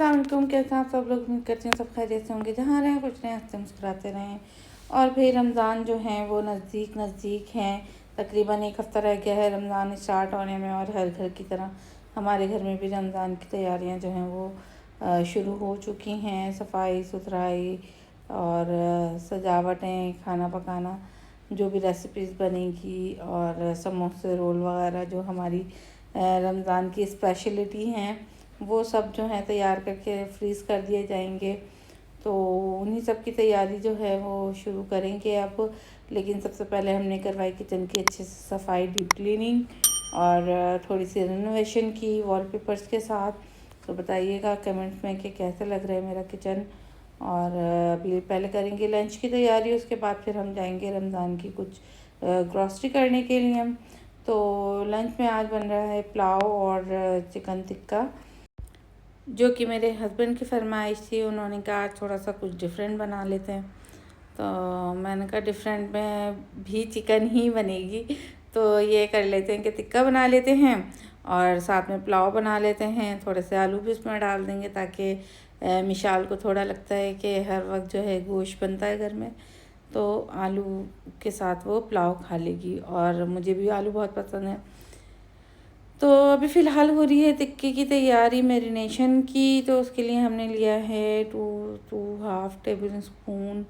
अस्सलाम वालेकुम। कैसे हैं आप सब लोग? उम्मीद करती हूँ सब खैरियत से होंगे। जहाँ रहें कुछ रहें, हंसते मुस्कुराते रहें। और फिर रमज़ान जो हैं वो नज़दीक हैं। तकरीबन एक हफ़्ता रह गया है रमज़ान स्टार्ट होने में, और हर घर की तरह हमारे घर में भी रमज़ान की तैयारियाँ जो हैं वो शुरू हो चुकी हैं। सफाई सुथराई और सजावटें, खाना पकाना, जो भी रेसिपीज़ बनेगी, और समोसे रोल वगैरह जो हमारी रमज़ान की स्पेशलिटी हैं वो सब जो है तैयार करके फ्रीज़ कर दिए जाएंगे। तो उन्हीं सब की तैयारी जो है वो शुरू करेंगे अब। लेकिन सबसे पहले हमने करवाई किचन की अच्छे से सफाई, डीप क्लीनिंग, और थोड़ी सी रेनोवेशन की वॉलपेपर्स के साथ। तो बताइएगा कमेंट्स में कि कैसे लग रहा है मेरा किचन। और अभी पहले करेंगे लंच की तैयारी, उसके बाद फिर हम जाएंगे रमज़ान की कुछ ग्रॉसरी करने के लिए। तो लंच में आज बन रहा है पुलाव और चिकन टिक्का, जो कि मेरे हस्बैंड की फरमाइश थी। उन्होंने कहा थोड़ा सा कुछ डिफरेंट बना लेते हैं। तो मैंने कहा डिफरेंट में भी चिकन ही बनेगी, तो ये कर लेते हैं कि टिक्का बना लेते हैं और साथ में पुलाव बना लेते हैं। थोड़े से आलू भी इसमें डाल देंगे ताकि मिशाल को थोड़ा लगता है कि हर वक्त जो है गोश्त बनता है घर में, तो आलू के साथ वो पुलाव खा लेगी। और मुझे भी आलू बहुत पसंद है। तो अभी फ़िलहाल हो रही है टिक्के की तैयारी मैरिनेशन की। तो उसके लिए हमने लिया है two half table spoon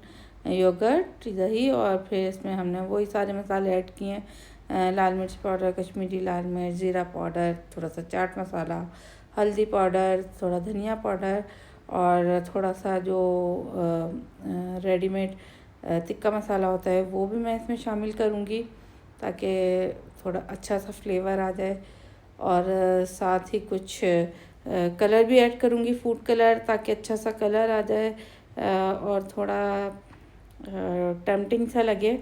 yogurt, दही, और फिर इसमें हमने वही सारे मसाले ऐड किए हैं। लाल मिर्च पाउडर, कश्मीरी लाल मिर्च, ज़ीरा पाउडर, थोड़ा सा चाट मसाला, हल्दी पाउडर, थोड़ा धनिया पाउडर, और थोड़ा सा जो रेडीमेड टिक्का मसाला होता है वो भी मैं इसमें शामिल करूँगी ताकि थोड़ा अच्छा सा फ्लेवर आ जाए। और साथ ही कुछ कलर भी ऐड करूँगी, फूड कलर, ताकि अच्छा सा कलर आ जाए और थोड़ा टेम्पटिंग सा लगे।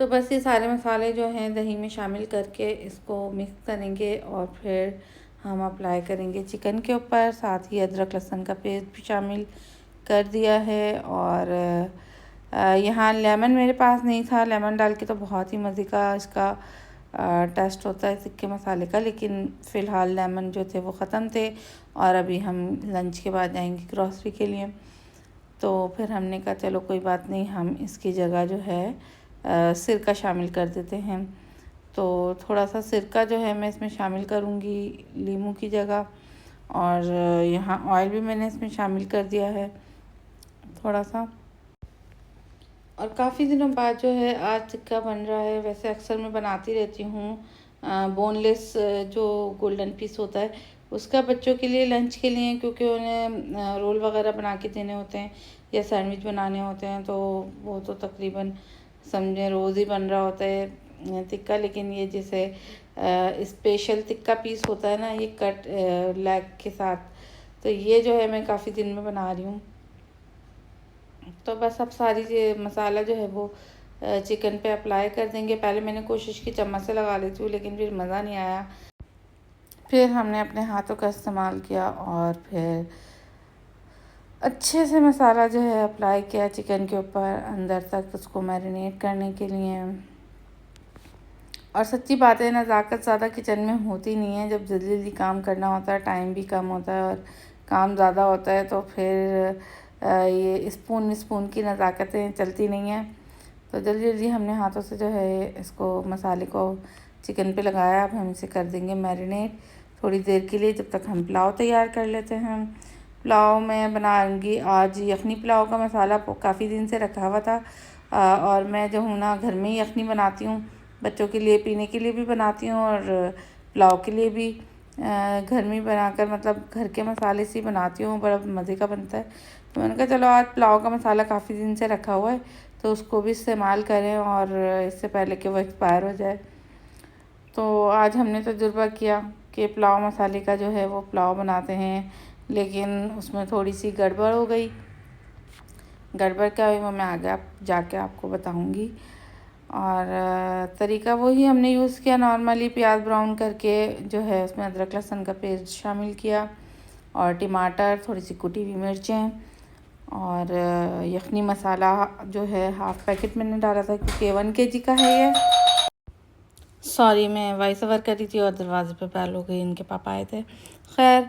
तो बस ये सारे मसाले जो हैं दही में शामिल करके इसको मिक्स करेंगे और फिर हम अप्लाई करेंगे चिकन के ऊपर। साथ ही अदरक लहसुन का पेस्ट भी शामिल कर दिया है। और यहाँ लेमन मेरे पास नहीं था, लेमन डाल के तो बहुत ही मज़े का इसका टेस्ट होता है टिक्के मसाले का, लेकिन फ़िलहाल लेमन जो थे वो ख़त्म थे। और अभी हम लंच के बाद जाएंगे ग्रॉसरी के लिए। तो फिर हमने कहा चलो कोई बात नहीं, हम इसकी जगह जो है सिरका शामिल कर देते हैं। तो थोड़ा सा सिरका जो है मैं इसमें शामिल करूँगी लीमू की जगह। और यहाँ ऑयल भी मैंने इसमें शामिल कर दिया है थोड़ा सा। और काफ़ी दिनों बाद जो है आज टिक्का बन रहा है। वैसे अक्सर मैं बनाती रहती हूँ बोनलेस जो गोल्डन पीस होता है उसका बच्चों के लिए लंच के लिए, क्योंकि उन्हें रोल वगैरह बना के देने होते हैं या सैंडविच बनाने होते हैं। तो वो तो तकरीबन समझें रोज़ ही बन रहा होता है टिक्का। लेकिन ये जैसे स्पेशल टिक्का पीस होता है ना, ये कट लेग के साथ, तो ये जो है मैं काफ़ी दिन में बना रही हूँ। तो बस अब सारी मसाला जो है वो चिकन पे अप्लाई कर देंगे। पहले मैंने कोशिश की चम्मच से लगा लेती हूँ, लेकिन फिर मज़ा नहीं आया। फिर हमने अपने हाथों का इस्तेमाल किया और फिर अच्छे से मसाला जो है अप्लाई किया चिकन के ऊपर अंदर तक, उसको मैरिनेट करने के लिए। और सच्ची बात है, नज़ाकत ज़्यादा किचन में होती नहीं है। जब जल्दी जल्दी काम करना होता है, टाइम भी कम होता है और काम ज़्यादा होता है, तो फिर ये स्पून की नज़ाकतें चलती नहीं हैं। तो जल्दी जल्दी हमने हाथों से जो है इसको मसाले को चिकन पे लगाया। अब हम इसे कर देंगे मैरिनेट थोड़ी देर के लिए, जब तक हम पुलाव तैयार कर लेते हैं। पुलाव मैं बनाऊंगी आज यखनी पुलाव का मसाला काफ़ी दिन से रखा हुआ था। और मैं जो हूँ ना घर में ही यखनी बनाती हूँ, बच्चों के लिए पीने के लिए भी बनाती हूँ और पुलाव के लिए भी घर में बनाकर, मतलब घर के मसाले से ही बनाती हूँ, बड़ा मज़े का बनता है। तो मैंने कहा चलो आज पुलाव का मसाला काफ़ी दिन से रखा हुआ है तो उसको भी इस्तेमाल करें और इससे पहले कि वो एक्सपायर हो जाए। तो आज हमने तजुर्बा किया कि पुलाव मसाले का जो है वो पुलाव बनाते हैं, लेकिन उसमें थोड़ी सी गड़बड़ हो गई। गड़बड़ क्या हुई वो मैं आगे जाके आपको बताऊंगी। और तरीका वही हमने यूज़ किया नॉर्मली, प्याज ब्राउन करके जो है उसमें अदरक लहसुन का पेस्ट शामिल किया और टमाटर, थोड़ी सी कुटी हुई मिर्चें, और यखनी मसाला जो है हाफ़ पैकेट मैंने डाला था क्योंकि 1 kg का है ये। सॉरी, मैं वॉइस ओवर कर रही थी और दरवाज़े पे बैल हो गई, इनके पापा आए थे। खैर